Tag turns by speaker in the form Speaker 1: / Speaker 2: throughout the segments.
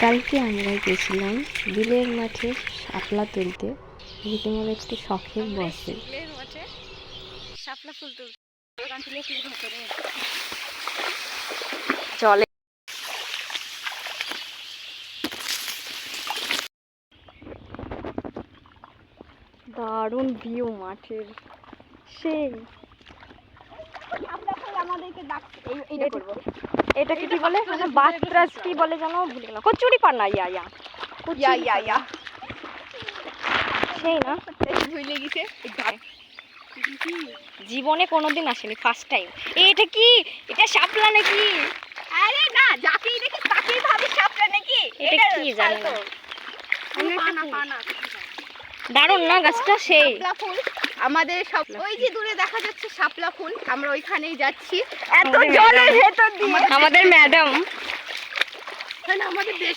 Speaker 1: কালকে আমরা গেছিলাম বিলের মাঠে শাপলা তুলতে। যেটি আমার একটি শখের বসে। চলে দারুণ ভিউ মাঠের, সেই এটা কি বলে মানে বাতরাজ কি বলে জানো, ভুলে গেলাম। কচুরি পানা, ইয়া ইয়া ইয়া ইয়া ইয়া সেই না, ভুলে গেছে। জীবনে কোনোদিন আসেনি, ফার্স্ট টাইম। এটা কি, এটা শাপলা নাকি?
Speaker 2: আরে না, যাকেই দেখি তাকেই ভাবি শাপলা নাকি।
Speaker 1: এটা কি জানি না। দারুণ না গাছটা, সেই
Speaker 2: শাপলা ফুল। আমাদের সব ওই যে দূরে দেখা যাচ্ছে শাপলা ফুল, আমরা ওইখানেই যাচ্ছি। এত জলের ভেতর দিয়ে
Speaker 1: আমাদের ম্যাডাম।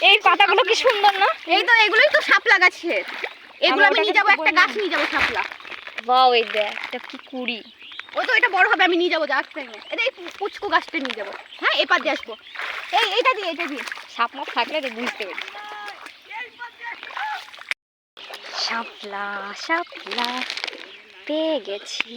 Speaker 1: এই পাতাগুলো কি সুন্দর না?
Speaker 2: এই তো এগুলোই তো শাপলা গাছের। এগুলো আমি নিয়ে যাবো, একটা গাছ নিয়ে যাবো শাপলা।
Speaker 1: বাও, এই দেখ এটা কি কুড়ি।
Speaker 2: ও তো এটা বড় হবে, আমি নিয়ে যাবো গাছ টাইমে। এই পুচকু গাছটা নিয়ে যাবো। হ্যাঁ, এপার দিয়ে আসবো। এইটা দিয়ে
Speaker 1: সাপ মাপ থাকলে বুঝতে পারি। শাপলা শাপলা পেয়ে গেছি।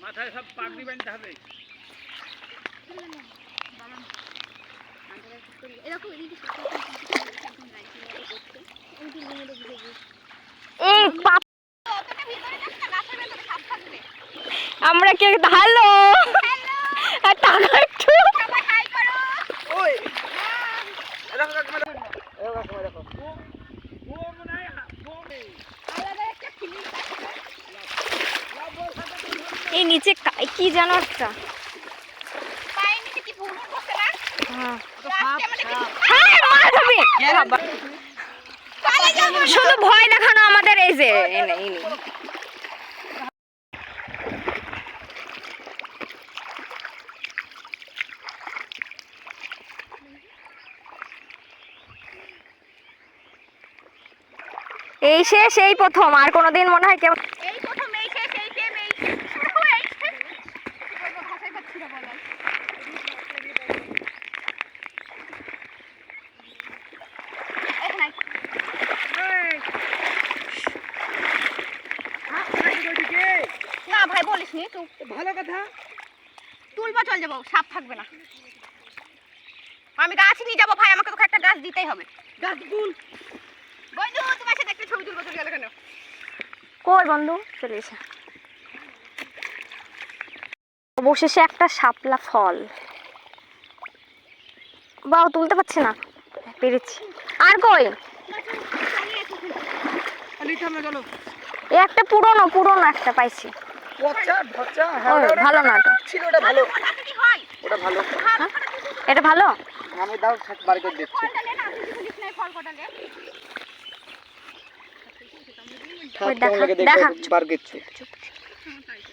Speaker 3: মাথায় সব পাগড়ি বাঁধতে হবে।
Speaker 1: আমরা কে ভালো টাকা একটু এই নিচে কি জানো একটা, শুধু ভয় দেখানো আমাদের। এই যে এই শেষ, এই প্রথম, আর কোনোদিন মনে হয় কেমন
Speaker 2: না ভাই, বলিস নি তুই।
Speaker 3: ভালো কথা,
Speaker 2: তুলবা চল যাবো, সাপ থাকবে না। আমি গাছ নিয়ে যাবো ভাই, আমাকে তো একটা গাছ দিতেই হবে। গাছ তুল বন্ধু, তোমার সাথে একটা ছবি তুলবো। চলে গেল কেন?
Speaker 1: কই বন্ধু? চলে এসে অবশেষে একটা শাপলা ফল। বাও, তুলতে পারছি না, পেরেছি। আর কই? একটা পুরনো একটা পাইছি। ভালো না এটা,
Speaker 3: ওটা ভালো, ওটা ভালো।
Speaker 1: এটা ভালো।
Speaker 3: আমি দাও বার করে দিচ্ছি।
Speaker 1: দেখা
Speaker 3: বার করছি।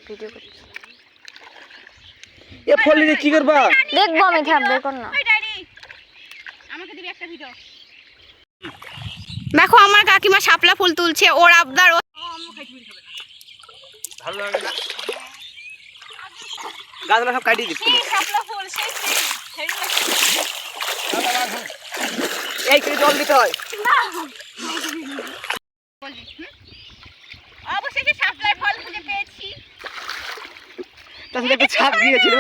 Speaker 1: ভিডিও করছি,
Speaker 3: এ ফল নিয়ে কি করবা?
Speaker 1: দেখবো আমি, থাকবে কোন না।
Speaker 2: দেখো আমার কাকিমা শাপলা ফুল তুলছে, ওর আবদার।
Speaker 3: ভালো লাগে না, গাছগুলো সব কাটিয়ে দিচ্ছি। এই করে জল দিতে হয়।
Speaker 2: অবশেষে শাপলার ফল খুঁজে পেয়েছি।
Speaker 3: তাহলে একটা ছাপ দিয়েছিল।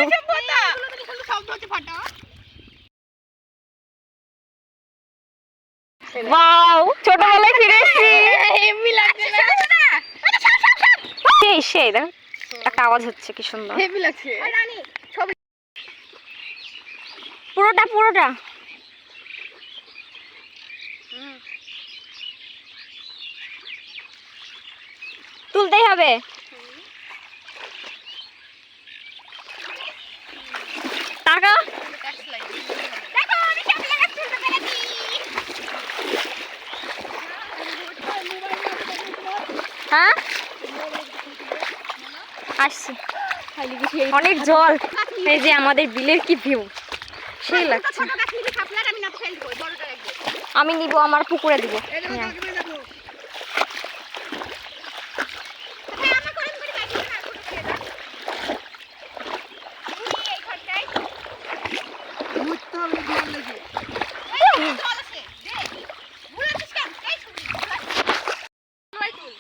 Speaker 1: ওয়াও, ছোটবেলায় ফিরে এসেছি।
Speaker 2: হেভি লাগছে না?
Speaker 1: সেই দেখ একটা আওয়াজ হচ্ছে, কি সুন্দর।
Speaker 2: হেভি লাগছে। রানী ছবি
Speaker 1: পুরোটা তুলতেই হবে। টাকা
Speaker 2: দেখো, আমি শাপলা গাছ তুলতে পেরেছি।
Speaker 1: হ্যাঁ, আসছি। অনেক জল। এই যে আমাদের বিলের কি ভিউ, সেই
Speaker 2: দুটো
Speaker 1: লাগছে।
Speaker 2: ছোট গাছ নিবি শাপলার, আমি না তো ফেল দেবো, বড়টা রাখবো।
Speaker 1: আমি নিব, আমার পুকুরে দিব।
Speaker 3: এই দেখো,
Speaker 1: হ্যাঁ।
Speaker 3: দেখো, দেখো।
Speaker 2: হ্যাঁ, আমার করে বাইক না ছোট করে দাও। তুই এই ঘরটায়
Speaker 3: মুততে হবে জল লেগে।
Speaker 2: এই জল আছে, দে। ভুলাচ্ছিস কেন? এই ছবি, ভুলাচ্ছিস। ওই তুল।